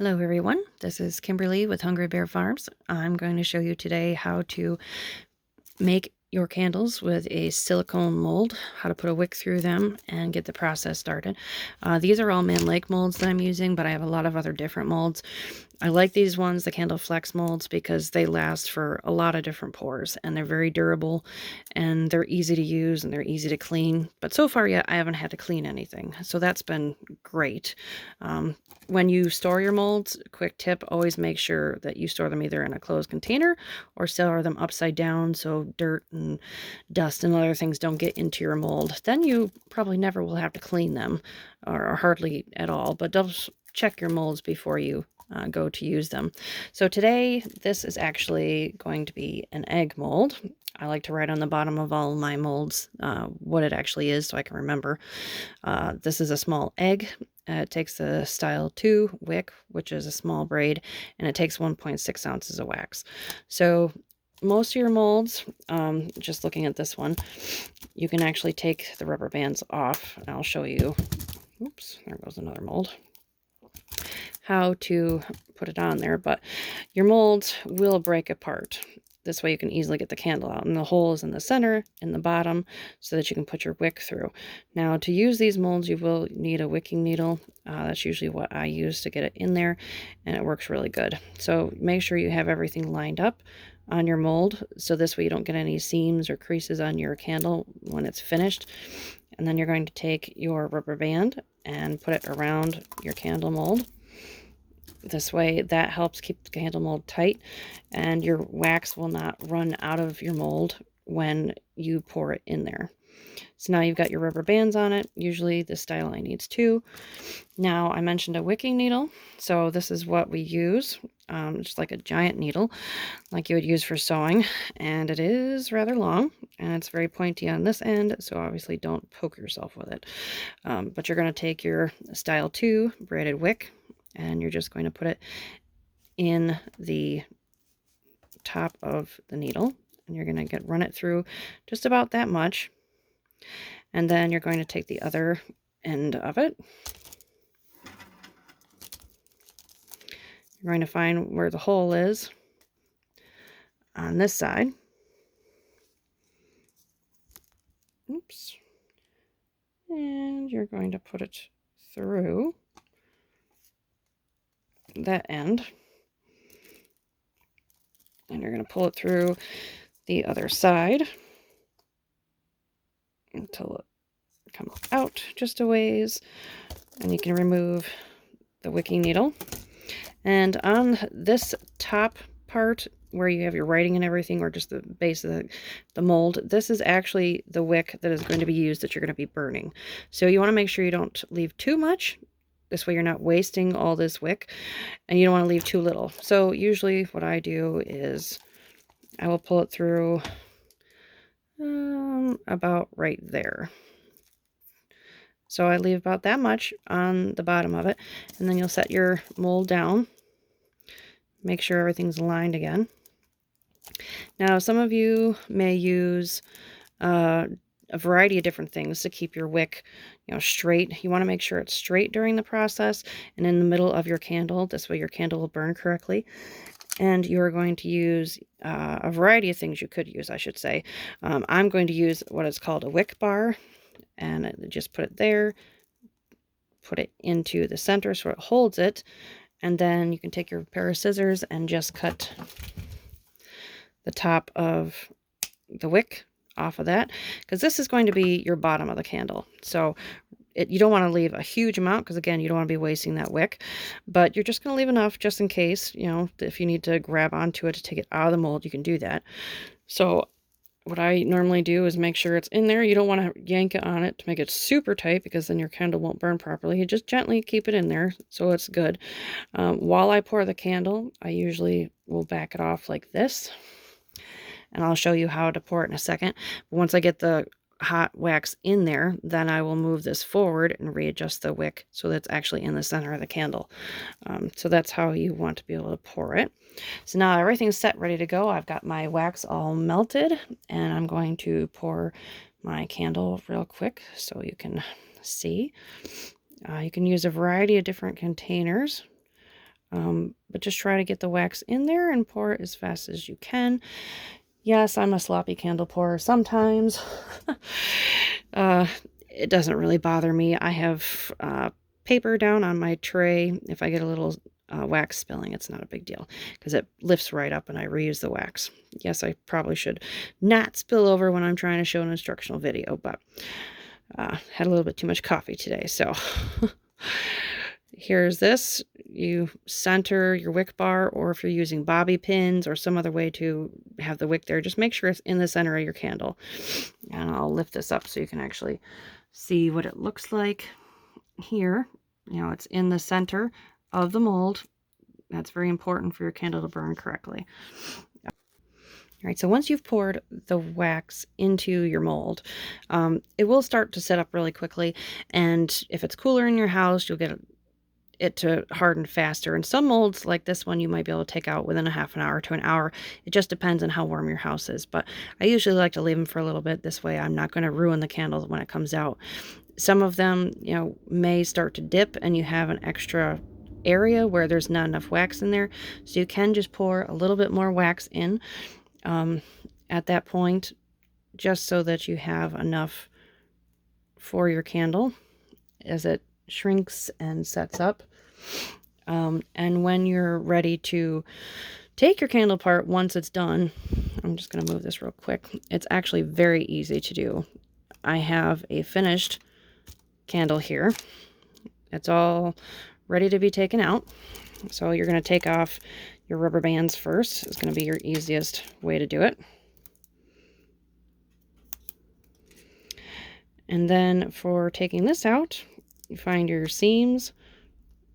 Hello everyone, this is Kimberly with Hungry Bear Farms. I'm going to show you today how to make your candles with a silicone mold, how to put a wick through them and get the process started. These are all Man Lake molds that I'm using, but I have a lot of other different molds. I like these ones, the Candle Flex molds, because they last for a lot of different pours and they're very durable and they're easy to use and they're easy to clean. But so far yet, I haven't had to clean anything. So that's been great. When you store your molds, quick tip, always make sure that you store them either in a closed container or store them upside down so dirt and dust and other things don't get into your mold. Then you probably never will have to clean them or hardly at all, but just check your molds before you go to use them. So today, this is actually going to be an egg mold. I like to write on the bottom of all my molds what it actually is so I can remember. This is a small egg. It takes the style 2 wick, which is a small braid, and it takes 1.6 ounces of wax. So most of your molds, just looking at this one, you can actually take the rubber bands off. And I'll show you, oops, there goes another mold, how to put it on there, but your molds will break apart. This way you can easily get the candle out, and the hole is in the center, in the bottom, so that you can put your wick through. Now, to use these molds, you will need a wicking needle. That's usually what I use to get it in there, and it works really good. So make sure you have everything lined up on your mold, so this way you don't get any seams or creases on your candle when it's finished. And then you're going to take your rubber band and put it around your candle mold. This way that helps keep the candle mold tight and your wax will not run out of your mold when you pour it in there. So now you've got your rubber bands on it. Usually this style line needs 2. Now I mentioned a wicking needle. So this is what we use. Just like a giant needle like you would use for sewing. And it is rather long and it's very pointy on this end. So obviously don't poke yourself with it. But you're going to take your style 2 braided wick and you're just going to put it in the top of the needle and you're going to run it through just about that much, and then you're going to take the other end of it. You're going to find where the hole is on this side. Oops. And you're going to put it through that end. And you're going to pull it through the other side until it comes out just a ways. And you can remove the wicking needle. And on this top part where you have your writing and everything, or just the base of the mold, this is actually the wick that is going to be used that you're going to be burning. So you want to make sure you don't leave too much. This way you're not wasting all this wick, and you don't want to leave too little. So usually what I do is I will pull it through about right there. So I leave about that much on the bottom of it, and then you'll set your mold down. Make sure everything's aligned again. Now, some of you may use a variety of different things to keep your wick, straight. You want to make sure it's straight during the process and in the middle of your candle. This way your candle will burn correctly. And you're going to use a variety of things you could use, I should say. I'm going to use what is called a wick bar, and just put it there, put it into the center so it holds it, and then you can take your pair of scissors and just cut the top of the wick off of that, because this is going to be your bottom of the candle. So you don't want to leave a huge amount, because again, you don't want to be wasting that wick, but you're just going to leave enough just in case, if you need to grab onto it to take it out of the mold, you can do that. So what I normally do is make sure it's in there. You don't want to yank it on it to make it super tight, because then your candle won't burn properly. You just gently keep it in there so it's good. While I pour the candle, I usually will back it off like this, and I'll show you how to pour it in a second. But once I get the hot wax in there, then I will move this forward and readjust the wick so that's actually in the center of the candle. So that's how you want to be able to pour it. So now everything's set, ready to go. I've got my wax all melted, and I'm going to pour my candle real quick so you can see. You can use a variety of different containers. But just try to get the wax in there and pour it as fast as you can. Yes, I'm a sloppy candle pourer sometimes. It doesn't really bother me. I have paper down on my tray. If I get a little wax spilling, it's not a big deal because it lifts right up and I reuse the wax. Yes, I probably should not spill over when I'm trying to show an instructional video, but had a little bit too much coffee today, so here's this. You center your wick bar, or if you're using bobby pins or some other way to have the wick there, just make sure it's in the center of your candle. And I'll lift this up so you can actually see what it looks like here. You know, it's in the center of the mold. That's very important for your candle to burn correctly. All right, so once you've poured the wax into your mold, it will start to set up really quickly. And if it's cooler in your house, you'll get it to harden faster. And some molds like this one, you might be able to take out within a half an hour to an hour. It just depends on how warm your house is. But I usually like to leave them for a little bit. This way I'm not going to ruin the candles when it comes out. Some of them, you know, may start to dip and you have an extra area where there's not enough wax in there. So you can just pour a little bit more wax in at that point, just so that you have enough for your candle as it shrinks and sets up. And when you're ready to take your candle apart, once it's done, I'm just going to move this real quick. It's actually very easy to do. I have a finished candle here. It's all ready to be taken out. So you're going to take off your rubber bands first. It's going to be your easiest way to do it. And then for taking this out, you find your seams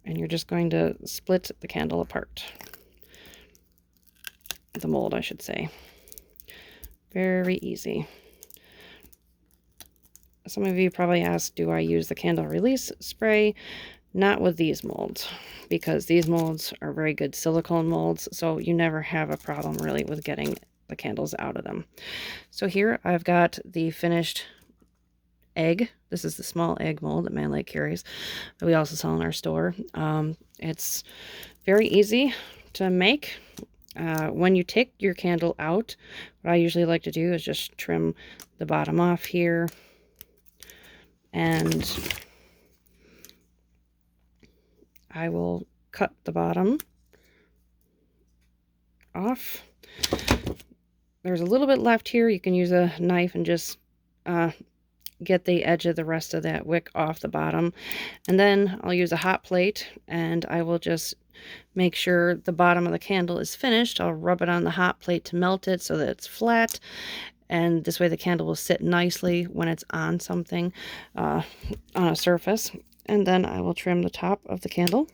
and you're just going to split the candle apart. The mold, I should say. Very easy. Some of you probably asked, do I use the candle release spray? Not with these molds, because these molds are very good silicone molds, so you never have a problem really with getting the candles out of them. So here I've got the finished egg. This is the small egg mold that Man Lake carries, that we also sell in our store. It's very easy to make. When you take your candle out, what I usually like to do is just trim the bottom off here, and I will cut the bottom off. There's a little bit left here. You can use a knife and just get the edge of the rest of that wick off the bottom. And then I'll use a hot plate and I will just make sure the bottom of the candle is finished. I'll rub it on the hot plate to melt it so that it's flat. And this way the candle will sit nicely when it's on something, on a surface. And then I will trim the top of the candle.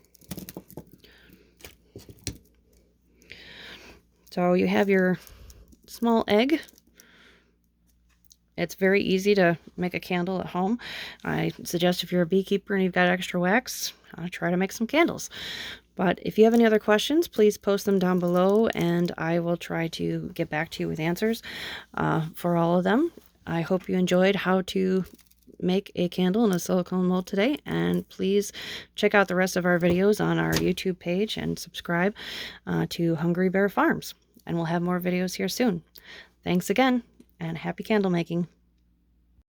So you have your small egg. It's very easy to make a candle at home. I suggest if you're a beekeeper and you've got extra wax, try to make some candles. But if you have any other questions, please post them down below and I will try to get back to you with answers for all of them. I hope you enjoyed how to make a candle in a silicone mold today, and please check out the rest of our videos on our YouTube page and subscribe to Hungry Bear Farms, and we'll have more videos here soon. Thanks again, and happy candle making.